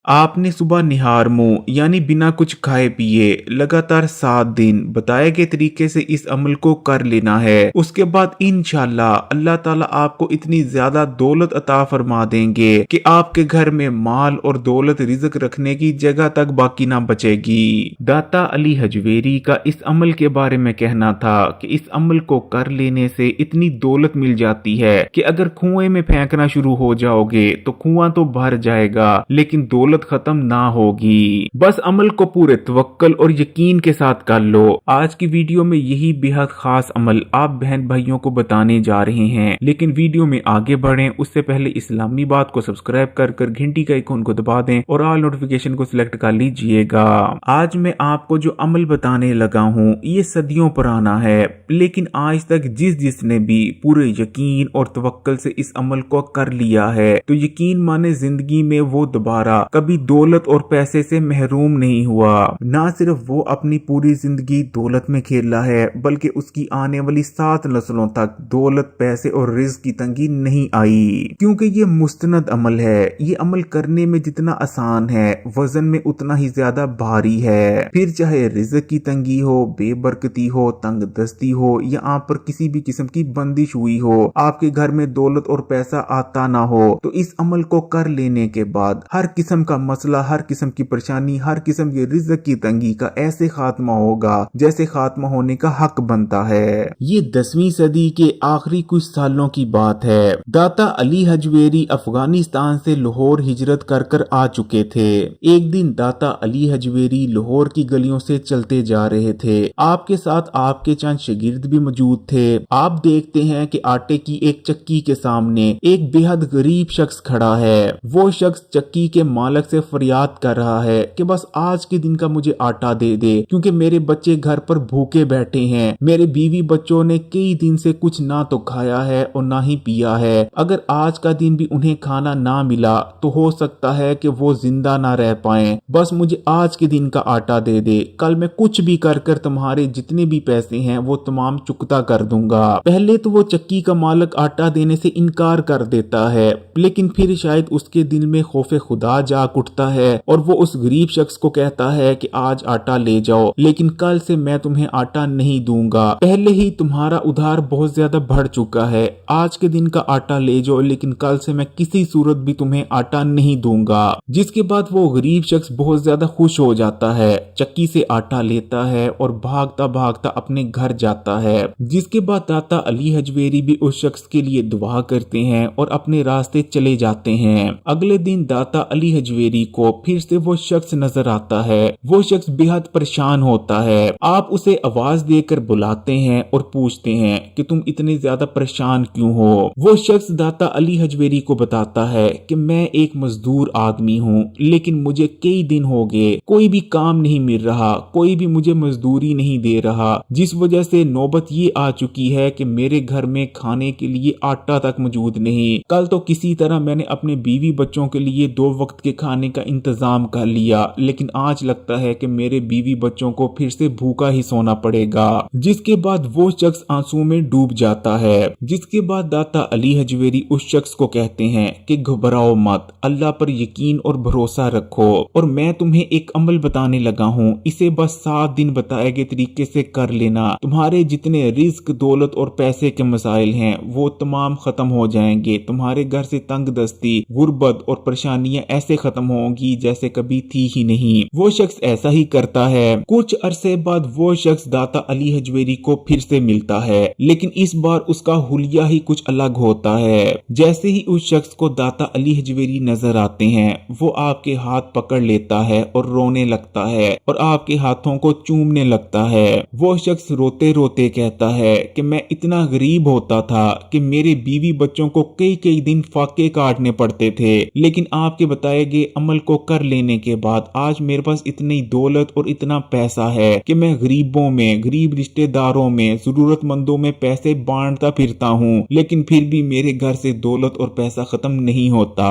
आपने सुबह निहार मुंह यानी बिना कुछ खाए पिए लगातार 7 दिन बताए गए तरीके से इस अमल को कर लेना है। उसके बाद इंशाल्लाह अल्लाह ताला आपको इतनी ज्यादा दौलत अता फरमा देंगे कि आपके घर में माल और दौलत रिज़्क रखने की जगह तक बाकी ना बचेगी। दाता अली हजवेरी का इस अमल के बारे में कहना था कि इस अमल को कर लेने से इतनी दौलत मिल जाती है कि अगर कुएं में फेंकना शुरू हो जाओगे तो कुआं तो भर जाएगा लेकिन दौलत खत्म ना होगी। बस अमल को पूरे तवक्कल और यकीन के साथ कर लो। आज की वीडियो में यही बेहद खास अमल आप बहन भाइयों को बताने जा रहे हैं, लेकिन वीडियो में आगे बढ़ें उससे पहले इस्लामी बात को सब्सक्राइब कर घंटी का आइकन को दबा दें और ऑल नोटिफिकेशन को सिलेक्ट कर लीजिएगा। आज मैं आपको जो अमल बताने लगा हूँ ये सदियों पुराना है, लेकिन आज तक जिसने भी पूरे यकीन और तवक्कल से इस अमल को कर लिया है तो यकीन माने जिंदगी में वो दोबारा कभी दौलत और पैसे से महरूम नहीं हुआ। ना सिर्फ वो अपनी पूरी जिंदगी दौलत में खेला है बल्कि उसकी आने वाली 7 नस्लों तक दौलत, पैसे और रिज़्क की तंगी नहीं आई, क्योंकि ये मुस्तनद अमल है। ये अमल करने में जितना आसान है वजन में उतना ही ज्यादा भारी है। फिर चाहे रिज़्क की तंगी हो, बेबरकती हो, तंग दस्ती हो या आप पर किसी भी किस्म की बंदिश हुई हो, आपके घर में दौलत और पैसा आता ना हो, तो इस अमल को कर लेने के बाद हर किस्म का मसला, हर किस्म की परेशानी, हर किस्म की रिज़्क की तंगी का ऐसे खात्मा होगा जैसे खात्मा होने का हक बनता है। ये 10वीं सदी के आखिरी कुछ सालों की बात है। दाता अली हजवेरी अफगानिस्तान से लाहौर हिजरत कर आ चुके थे। एक दिन दाता अली हजवेरी लाहौर की गलियों से चलते जा रहे थे। आपके साथ आपके चंद शागिर्द भी मौजूद थे। आप देखते हैं कि आटे की एक चक्की के सामने एक बेहद गरीब शख्स खड़ा है। वो शख्स चक्की के मालिक से फरियाद कर रहा है कि बस आज के दिन का मुझे आटा दे दे, क्योंकि मेरे बच्चे घर पर भूखे बैठे हैं। मेरे बीवी बच्चों ने कई दिन से कुछ ना तो खाया है और ना ही पिया है। अगर आज का दिन भी उन्हें खाना ना मिला तो हो सकता है कि वो जिंदा ना रह पाए। बस मुझे आज के दिन का आटा दे दे, कल मैं कुछ भी कर तुम्हारे जितने भी पैसे हैं वो तमाम चुकता कर दूंगा। पहले तो वो चक्की का मालिक आटा देने से इनकार कर देता है, लेकिन फिर शायद उसके दिल में खौफे खुदा जाग उठता है और वो उस गरीब शख्स को कहता है कि आज आटा ले जाओ, लेकिन कल से मैं तुम्हें आटा नहीं दूंगा। पहले ही तुम्हारा उधार बहुत ज्यादा बढ़ चुका है। आज के दिन का आटा ले जाओ, लेकिन कल से मैं किसी सूरत भी तुम्हें आटा नहीं दूंगा। जिसके बाद वो गरीब शख्स बहुत ज्यादा खुश हो जाता है, चक्की से आटा लेता है और भागता भागता अपने घर जाता है। जिसके बाद दाता अली हजवेरी भी उस शख्स के लिए दुआ करते हैं और अपने रास्ते चले जाते हैं। अगले दिन दाता अली हजवेरी को फिर से वो शख्स नजर आता है। वो शख्स बेहद परेशान होता है। आप उसे आवाज देकर बुलाते हैं और पूछते हैं कि तुम इतने ज्यादा परेशान क्यों हो। वो शख्स दाता अली हजवेरी को बताता है कि मैं एक मजदूर आदमी हूँ, लेकिन मुझे कई दिन हो गए कोई भी काम नहीं मिल रहा, कोई भी मुझे मजदूरी नहीं दे रहा, जिस वजह से नौबत ये आ चुकी है कि मेरे घर में खाने के लिए आटा तक मौजूद नहीं। कल तो किसी तरह मैंने अपने बीवी बच्चों के लिए 2 वक्त के खाने का इंतजाम कर लिया, लेकिन आज लगता है कि मेरे बीवी बच्चों को फिर से भूखा ही सोना पड़ेगा। जिसके बाद वो शख्स आंसू में डूब जाता है। जिसके बाद दाता अली हजवेरी उस शख्स को कहते हैं कि घबराओ मत, अल्लाह पर यकीन और भरोसा रखो और मैं तुम्हें एक अमल बताने लगा हूँ, इसे बस 7 दिन बताए गए तरीके से कर लेना। तुम्हारे जितने रिस्क, दौलत और पैसे के मसाइल हैं वो तमाम खत्म हो जाएंगे। तुम्हारे घर से तंग दस्ती, गुर्बत और परेशानियां ऐसे खत्म होंगी जैसे कभी थी ही नहीं। वो शख्स ऐसा ही करता है। कुछ अरसे बाद वो शख्स दाता अली हजवेरी को फिर से मिलता है, लेकिन इस बार उसका हुलिया ही कुछ अलग होता है। जैसे ही उस शख्स को दाता अली हजवेरी नजर आते हैं वो आपके हाथ पकड़ लेता है और रोने लगता है और आपके हाथों को चूमने लगता है। वो शख्स रोते रोते कहता है कि मैं इतना गरीब होता था कि मेरे बीवी बच्चों को कई कई दिन फाके काटने पड़ते थे, लेकिन आपके बताए गए अमल को कर लेने के बाद आज मेरे पास इतनी दौलत और इतना पैसा है कि मैं गरीबों में, गरीब रिश्तेदारों में, जरूरतमंदों में पैसे बांटता फिरता हूँ, लेकिन फिर भी मेरे घर से दौलत और पैसा खत्म नहीं होता।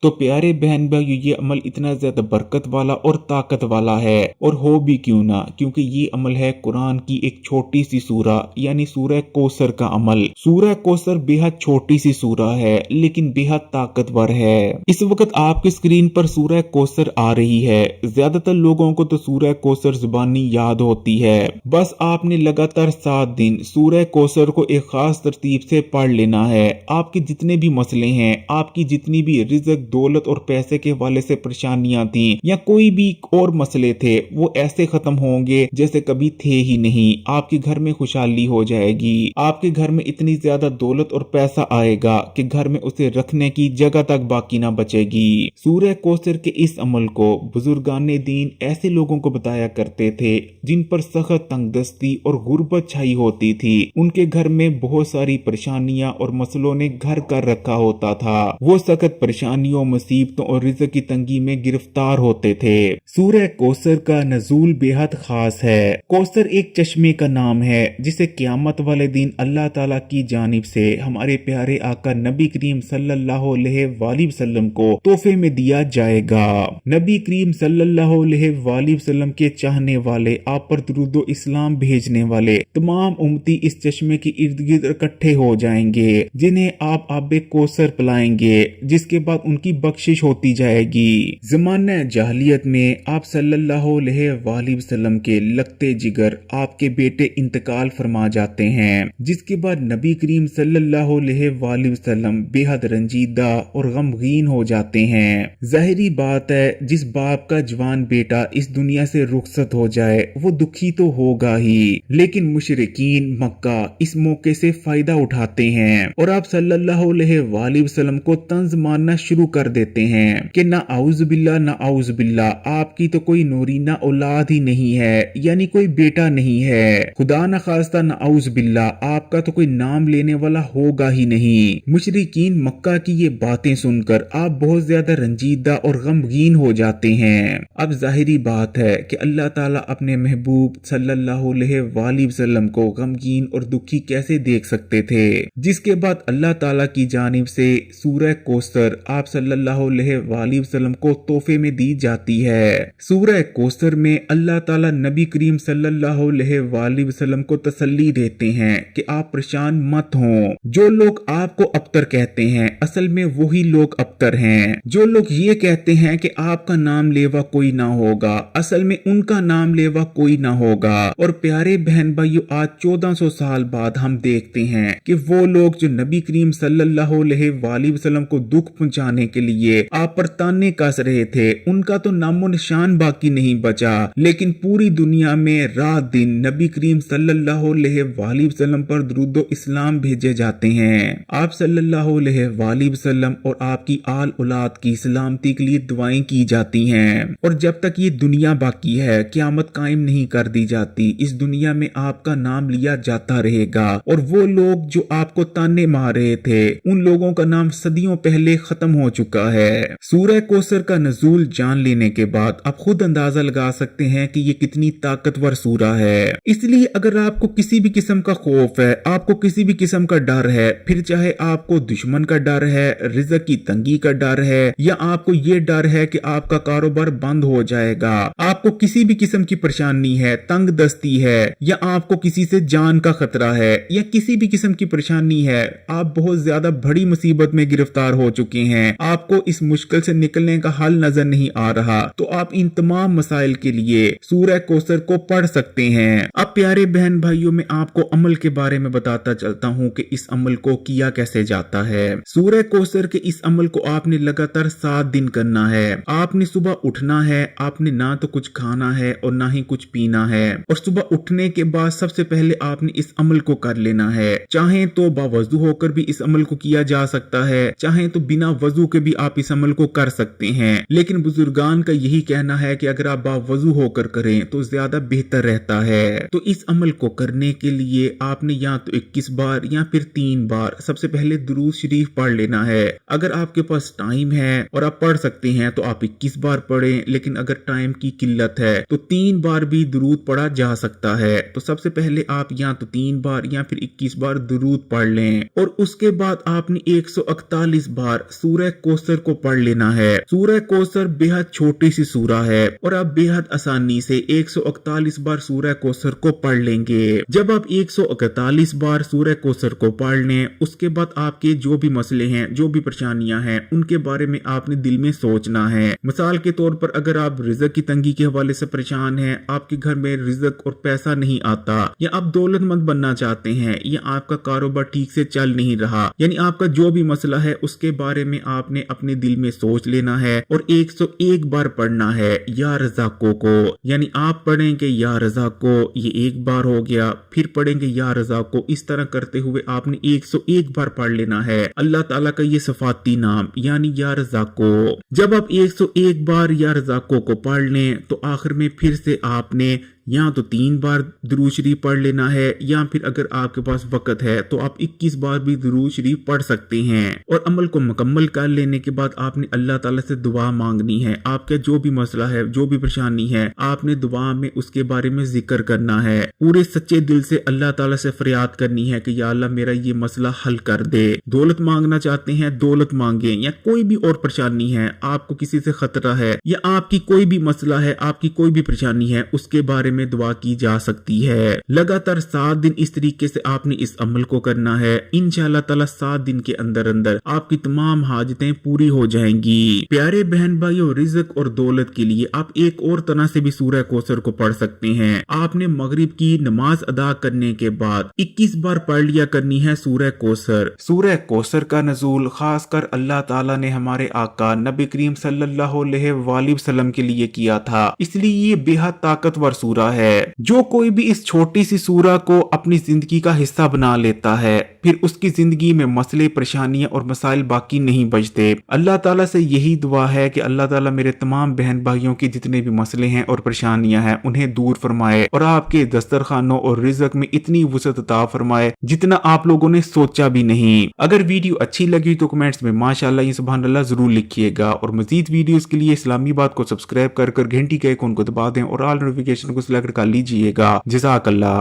तो प्यारे बहन भाई, ये अमल इतना ज्यादा बरकत वाला और ताकत वाला है, और हो भी क्यों ना, क्योंकि ये अमल है कुरान की एक छोटी सी सूरा यानी सूरह कौसर का अमल। सूरह कौसर बेहद छोटी सी सूरा है लेकिन बेहद ताकतवर है। इस वक्त आपकी स्क्रीन पर पर सूरह कौसर आ रही है। ज्यादातर लोगों को तो सूरह कौसर जुबानी याद होती है। बस आपने लगातार 7 दिन सूरह कौसर को एक खास तरतीब से पढ़ लेना है। आपके जितने भी मसले हैं, आपकी जितनी भी रिज़्क, दौलत और पैसे के हवाले से परेशानियां थी या कोई भी और मसले थे, वो ऐसे खत्म होंगे जैसे कभी थे ही नहीं। आपके घर में खुशहाली हो जाएगी। आपके घर में इतनी ज्यादा दौलत और पैसा आएगा कि घर में उसे रखने की जगह तक बाकी ना बचेगी। सूरह कौसर के इस अमल को बुजुर्गाने दीन ऐसे लोगों को बताया करते थे जिन पर सख्त तंगदस्ती और गुर्बत छाई होती थी। उनके घर में बहुत सारी परेशानियां और मसलों ने घर कर रखा होता था। वो सख्त परेशानियों, मुसीबतों और रिज़्क की तंगी में गिरफ्तार होते थे। सूरह कौसर का नज़ूल बेहद खास है। कौसर एक चश्मे का नाम है जिसे क़यामत वाले दिन अल्लाह ताला की जानिब से हमारे प्यारे आका नबी करीम सल्लल्लाहु अलैहि वसल्लम को तोहफे में दिया जाएगा। नबी करीम सल्लल्लाहु अलैहि वसल्लम के चाहने वाले, आप पर दुरूदो इस्लाम भेजने वाले तमाम उम्मती इस चश्मे के इर्द गिर्द इकट्ठे हो जाएंगे, जिन्हें आप आबे कौसर पिलाएंगे, जिसके बाद उनकी बख्शिश होती जाएगी। ज़माने जाहिलियत में आप सल्लल्लाहु अलैहि वसल्लम के लगते जिगर आपके बेटे इंतकाल फरमा जाते हैं, जिसके बाद नबी करीम सल्लल्लाहु अलैहि वसल्लम बेहद रंजीदा और गमगीन हो जाते हैं। जाहिरी बात है, जिस बाप का जवान बेटा इस दुनिया से रुखसत हो जाए वो दुखी तो होगा ही, लेकिन मुशरिकीन मक्का इस मौके से फायदा उठाते हैं और आप सल्लल्लाहु अलैहि वसल्लम को तंज मारना शुरू कर देते हैं कि ना आउज़ बिल्ला, आपकी तो कोई नूरीना औलाद ही नहीं है, यानी कोई बेटा नहीं है। खुदा न खास्ता ना आउज़ बिल्ला, आपका तो कोई नाम लेने वाला होगा ही नहीं। मुशरिकीन मक्का की ये बातें सुनकर आप बहुत ज्यादा रंजीदा और गमगीन हो जाते हैं। अब जाहिरी बात है कि अल्लाह ताला अपने महबूब सल्लल्लाहु अलैहि वसल्लम को गमगीन और दुखी कैसे देख सकते थे। जिसके बाद अल्लाह ताला की जानिब से सूरह कौसर आप सल्लल्लाहु अलैहि वसल्लम को तोहफे में दी जाती है। सूरह कौसर में अल्लाह ताला नबी करीम सल्लल्लाहु अलैहि वसल्लम को तसल्ली देते हैं कि आप परेशान मत हों। जो लोग आपको अबतर कहते हैं, असल में वही लोग अबतर हैं। जो लोग ये कहते हैं कि आपका नाम लेवा कोई ना होगा, असल में उनका नाम लेवा कोई ना होगा। और प्यारे बहन भाइयों, आज 1400 साल बाद हम देखते हैं कि वो लोग जो नबी करीम सल्लल्लाहु अलैहि वसल्लम को दुख पहुंचाने के लिए आप पर ताने कस रहे थे, उनका तो नामो निशान बाकी नहीं बचा। लेकिन पूरी दुनिया में रात दिन नबी करीम सल्लल्लाहु अलैहि वसल्लम पर दुरूदो इस्लाम भेजे जाते हैं। आप सल्लल्लाहु अलैहि वसल्लम और आपकी आल औलाद की सलामती के लिए दुआएं की जाती हैं। और जब तक ये दुनिया बाकी है, क़यामत कायम नहीं कर दी जाती, इस दुनिया में आपका नाम लिया जाता रहेगा। और वो लोग जो आपको ताने मार रहे थे, उन लोगों का नाम सदियों पहले खत्म हो चुका है। सूरह कौसर का नज़ूल जान लेने के बाद आप खुद अंदाजा लगा सकते हैं कि ये कितनी ताकतवर सूरा है। इसलिए अगर आपको किसी भी किस्म का खौफ है, आपको किसी भी किस्म का डर है, फिर चाहे आपको दुश्मन का डर है, रिज़्क की तंगी का डर है, या आपको ये डर है कि आपका कारोबार बंद हो जाएगा, आपको किसी भी किस्म की परेशानी है, तंग दस्ती है, या आपको किसी से जान का खतरा है, या किसी भी किस्म की परेशानी है, आप बहुत ज्यादा बड़ी मुसीबत में गिरफ्तार हो चुके हैं, आपको इस मुश्किल से निकलने का हल नजर नहीं आ रहा, तो आप इन तमाम मसाइल के लिए सूरह कौसर को पढ़ सकते हैं। अब प्यारे बहन भाइयों, मैं आपको अमल के बारे में बताता चलता हूँ कि इस अमल को किया कैसे जाता है। सूरह कौसर के इस अमल को आपने लगातार 7 दिन करना है। आपने सुबह उठना है, आपने ना तो कुछ खाना है और ना ही कुछ पीना है, और सुबह उठने के बाद सबसे पहले आपने इस अमल को कर लेना है। चाहे तो बावजू होकर भी इस अमल को किया जा सकता है, चाहे तो बिना वजू के भी आप इस अमल को कर सकते हैं, लेकिन बुजुर्गान का यही कहना है कि अगर आप बावजू होकर करें तो ज्यादा बेहतर रहता है। तो इस अमल को करने के लिए आपने या तो 21 बार या फिर 3 बार सबसे पहले दुरूद शरीफ पढ़ लेना है। अगर आपके पास टाइम है और आप पढ़ सकते हैं तो आप 21 बार पढ़ें, लेकिन अगर टाइम की किल्लत है तो 3 बार भी दुरूद पढ़ा जा सकता है। तो सबसे पहले आप या तो 3 बार या फिर 21 बार दुरूद पढ़ लें, और उसके बाद आपने 141 बार सूरह कौसर को पढ़ लेना है। सूरह कौसर बेहद छोटी सी सूरा है और आप बेहद आसानी से 141 बार सूरह कौसर को पढ़ लेंगे। जब आप 141 बार सूरह कौसर को पढ़ लें, उसके बाद आपके जो भी मसले हैं, जो भी परेशानियां हैं, उनके बारे में आपने दिल में सोचना है। मिसाल के तौर पर अगर आप रिज़्क की तंगी के हवाले से परेशान हैं, आपके घर में रिज़्क और पैसा नहीं आता, या आप दौलतमंद बनना चाहते हैं, या आपका कारोबार ठीक से चल नहीं रहा, यानी आपका जो भी मसला है उसके बारे में आपने अपने दिल में सोच लेना है और 101 बार पढ़ना है या रज़ाको को। यानी आप पढ़ेंगे या रज़ाको, ये एक बार हो गया, फिर पढ़ेंगे या रज़ाको। इस तरह करते हुए आपने 101 बार पढ़ लेना है अल्लाह ताला का ये सफाती नाम यानी या रज़ाको। जब आप 101 बार या रज़ाको को पढ़ लें तो आखिर में फिर से आपने या तो 3 बार दुरूद शरीफ पढ़ लेना है, या फिर अगर आपके पास वक्त है तो आप 21 बार भी दुरूद शरीफ पढ़ सकते हैं। और अमल को मुकम्मल कर लेने के बाद आपने अल्लाह ताला से दुआ मांगनी है। आपका जो भी मसला है, जो भी परेशानी है, आपने दुआ में उसके बारे में जिक्र करना है। पूरे सच्चे दिल से अल्लाह ताला से फरियाद करनी है कि या अल्लाह मेरा ये मसला हल कर दे। दौलत मांगना चाहते हैं, दौलत मांगे, या कोई भी और परेशानी है, आपको किसी से खतरा है, या आपकी कोई भी मसला है, आपकी कोई भी परेशानी है, उसके बारे में दुआ की जा सकती है। लगातार 7 दिन इस तरीके से आपने इस अमल को करना है। इंशाअल्लाह ताला 7 दिन के अंदर अंदर आपकी तमाम हाजतें पूरी हो जाएंगी। प्यारे बहन भाइयों, रिज़्क और दौलत के लिए आप एक और तरह से भी सूरह कौसर को पढ़ सकते हैं। आपने मगरिब की नमाज अदा करने के बाद 21 बार पढ़ लिया करनी है सूरह कौसर। सूरह कौसर का नज़ूल खासकर अल्लाह ताला ने हमारे आका नबी करीम सल्लल्लाहु अलैहि वसल्लम के लिए किया था, इसलिए ये बेहद ताकतवर सूरह है। जो कोई भी इस छोटी सी सूरह को अपनी जिंदगी का हिस्सा बना लेता है, फिर उसकी जिंदगी में मसले, परेशानियां और मसाइल बाकी नहीं बचते। अल्लाह ताला से यही दुआ है कि अल्लाह ताला मेरे तमाम बहन भाइयों के जितने भी मसले हैं और परेशानियां हैं उन्हें दूर फरमाए और आपके दस्तरखानों और रिज़्क में इतनी वुसअत अता फरमाए जितना आप लोगों ने सोचा भी नहीं। अगर वीडियो अच्छी लगी तो कमेंट्स में माशाअल्लाह या सुभान अल्लाह जरूर लिखिएगा और मजीद वीडियोस के लिए इस्लामी बात को सब्सक्राइब कर घंटी के आइकन को दबा दें और ऑल नोटिफिकेशन को सिलेक्ट कर लीजिएगा। जज़ाकल्लाह।